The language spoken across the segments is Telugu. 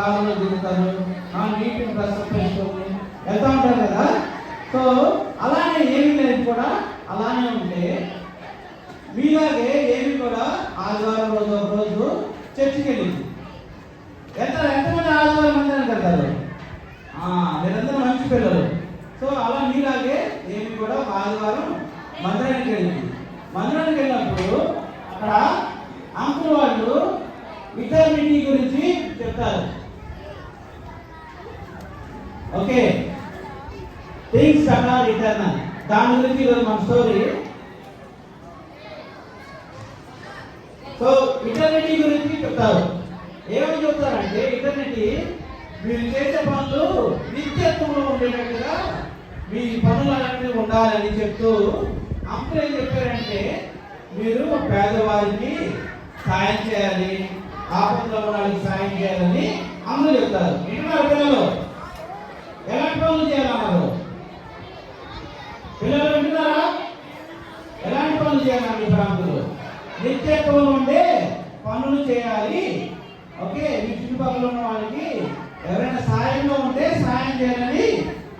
కారులో దిగుతారు, నీటిని ప్రస్తుతం చేసుకొని వెళ్తూ ఉంటారు కదా. సో అలానే ఏమి లేదు కూడా అలానే ఉంటే మీలాగే ఏమి కూడా ఆదివారం రోజు ఒక రోజు చర్చికి వెళ్ళింది. ఎంతమంది ఆదివారం మందిరానికి వెళ్తారు? మీరందరూ మంచి పిల్లలు. సో అలా మీలాగే ఏమి కూడా ఆదివారం మందిరానికి వెళ్ళింది. మందిరానికి వెళ్ళినప్పుడు అక్కడ అంకుల్ వాళ్ళు ఇటర్నిటీ గురించి చెప్తారు. Okay, things that are eternal, దాని గురించి ఈరోజు మన స్టోరీ. సో ఇటర్నిటీ గురించి చెప్తారు. ఏమని చెప్తారంటే, ఇటర్నిటీ మీరు చేసే పనులు నిత్యత్వంలో ఉండేటట్టుగా మీ పనులు అలాంటివి ఉండాలని చెప్తూ అంకుల్ ఏం చెప్పారంటే, మీరు పేదవారికి సాయం చేయాలి, ఆపదలో ఉన్న వాళ్ళకి సాయం చేయాలని అంకుల్ చెప్తారు. వింటున్నారు పిల్లలు? ఎలాంటి పనులు చేయాలన్నారు పిల్లలు? వింటున్నారా? ఎలాంటి పనులు చేయాలన్నారు ఇప్పుడు అంకులు? నిత్యత్వంలో ఉండే పనులు చేయాలి. ఓకే, మీ చుట్టుపక్కల ఉన్న వాళ్ళకి ఎవరైనా సాయంలో ఉంటే సాయం చేయాలని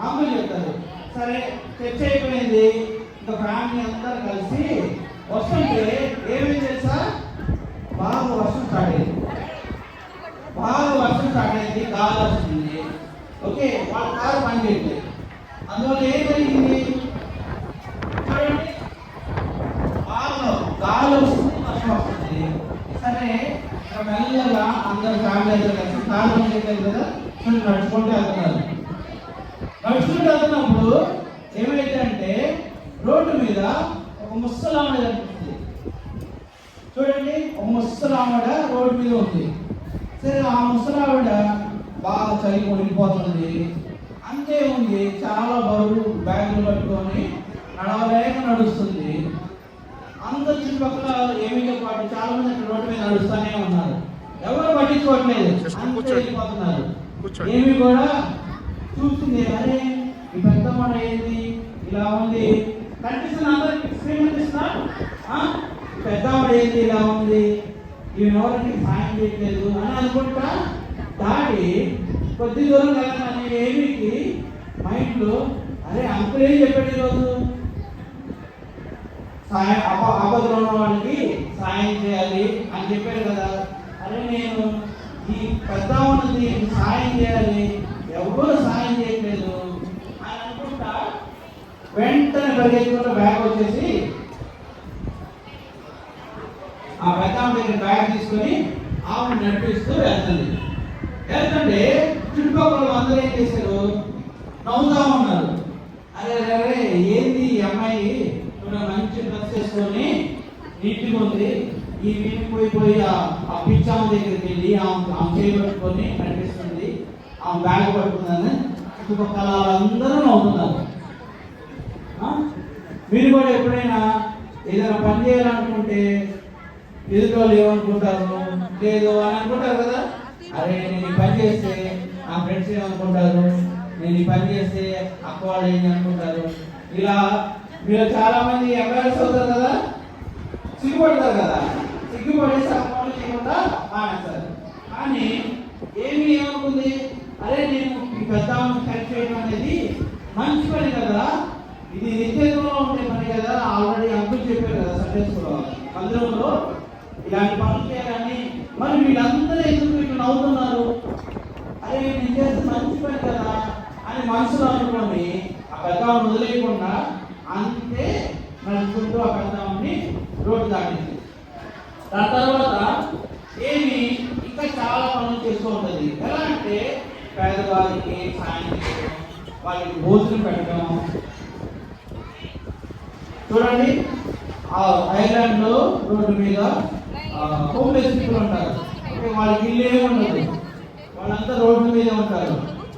అంకులు చెప్తారు. సరే, చర్చ అయిపోయింది. ఇంకా ఫ్యామిలీ అందరూ కలిసి వస్తుంటే ఏమేమి తెలుసా, బాగా వర్షం స్టార్ట్ అయింది. గాలి వస్తుంది. ఓకే, వాళ్ళ కారు పని చేయట్లేదు. అందువల్ల ఏం జరిగింది చూడండి, గాలి వస్తుంది, వర్షం వస్తుంది. సరే, మెల్లగా అందరు ఫ్యామిలీ అందరూ కలిసి కారు పని చేయట్లేదు కదా, నడుచుకుంటూ వెళ్తున్నప్పుడు ఏమైందంటే రోడ్డు మీద ఒక ముసలావిడ కనిపిస్తుంది. చూడండి, ఒక ముసలావిడ రోడ్డు మీద ఉంది. సరే, ఆ ముసలావిడ బాగా చలి మునిగిపోతుంది. అంతే ఉంది, చాలా బరువు బ్యాగులు పట్టుకొని నడవలేక నడుస్తుంది. అందరు చుట్టుపక్కల ఏమీతో పాటు చాలా మంది రోడ్డు మీద నడుస్తూనే ఉన్నారు. ఎవరు పట్టించుకోవట్లేదు, అంతే వెళ్ళిపోతున్నారు. ఏమి కూడా చూస్తుంది, అరే ఈ పెద్దమ్మ ఏంది ఇలా ఉంది, కనిపిస్తుంది అందరికి, శ్రీమతిస్తున్నా పెద్దమ్మ ఏంది ఇలా ఉంది, ఈయన ఎవరికి సాయం చేయట్లేదు అని అనుకుంటా దాటి కొద్ది దూరం వెళ్ళగానే ఏమికి మైండ్లో, అరే అంకుల్ ఏం చెప్పాడు ఈరోజు, ఆపదలో ఉన్న వాళ్ళకి సాయం చేయాలి అని చెప్పాడు కదా. అరే నేను ఈ పెద్ద ఉన్నది సాయం చేయాలి, ఎవరు సాయం చేయట్లేదు అని అనుకుంటా వెంటనే పరిగెత్తుకుంటూ బ్యాగ్ వచ్చేసి ఆ పెద్ద దగ్గర బ్యాగ్ తీసుకొని ఆమెను నడిపిస్తూ వెళ్తుంటే చుట్టుపక్కల అందరూ ఏం చేశారు, నవ్వుతా ఉన్నారు. అరే అరే ఏంది ఈ అమ్మాయి మంచి డ్రెస్ వేసుకొని నీట్గా ఉంది, ఈ వీటికి పోయి ఆ పిచ్చామ దగ్గరికి వెళ్ళి ఆమె చేయి పట్టుకొని నడిపిస్తుంది, ఆమె బ్యాగ్ పట్టుకుందని చుట్టుపక్కల అందరూ నవ్వుతున్నారు. మీరు కూడా ఎప్పుడైనా ఏదైనా పని చేయాలనుకుంటే ఎదుటి వాళ్ళు ఏమనుకుంటారు, లేదు అని అనుకుంటారు కదా. అరే నేను ఈ పని చేస్తే నా ఫ్రెండ్స్ ఏమనుకుంటారు, నేను ఈ పని చేస్తే అక్క వాళ్ళు ఏంటి అనుకుంటారు. ఇలా మీరు చాలా మంది ఎంబరాస్ అవుతారు కదా, సిగ్గుపడతారు కదా, సిగ్గుపడేసి అక్క వాళ్ళు చేయకుండా మానేస్తారు. కానీ ఏమనుకుంది, అరే నేను ఈ పెద్ద హెల్ప్ చేయడం అనేది మంచి పని కదా, ఇది నిత్యంలో ఉండే పని కదా. ఆల్రెడీ అంకుల్ చెప్పారు కదా సండే స్కూల్ మందిరంలో ఇలాంటి పనులు చేయాలని. మరి వీళ్ళందరూ ఎందుకు ఇట్లా నవ్వుతున్నారు, అరే నేను చేస్తే మంచి పని కదా అని మనసులో అనుకోని ఆ పెద్దవాడిని వదిలేయకుండా అంతే నడుచుకుంటూ ఆ పెద్దవాడిని రోడ్డు దాటింది. దాని తర్వాత ఇంకా చాలా పనులు చేస్తూ ఉంటుంది. ఎలా అంటే పేదవారికి సాయం చేయడం, వాళ్ళకి భోజనం పెట్టడం. చూడండి, ఐర్లాండ్ లో రోడ్డు మీద హోమ్లెస్ పీపుల్ ఉంటారు. వాళ్ళకి ఇల్లు ఏమి ఉండదు, వాళ్ళంతా రోడ్డు మీద ఉంటారు.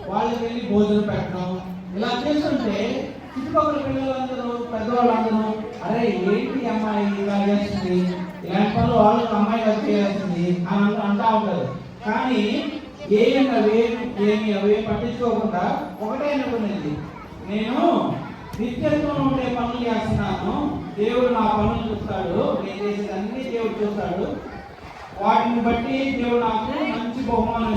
వాళ్ళకి వెళ్ళి భోజనం పెట్టడం ఇలా చేస్తుంటే చుట్టుపక్కల పిల్లలందరూ పెద్దవాళ్ళందరూ అరే ఏంటి అమ్మాయి ఇలా చేస్తుంది, ఇలాంటి పనులు వాళ్ళకి అమ్మాయి ఇలా చేయాల్సింది అని అంటా ఉంటారు. కానీ అవి పట్టించుకోకుండా ఒకటే అనుకునేది, నేను నిత్యత్వం ఉండే పనులు చేస్తున్నాను, దేవుడు నా పనులు చూస్తాడు, నేను చేసేది అన్ని దేవుడు చూస్తాడు, వాటిని బట్టి దేవుడు నాకు మంచి బహుమానం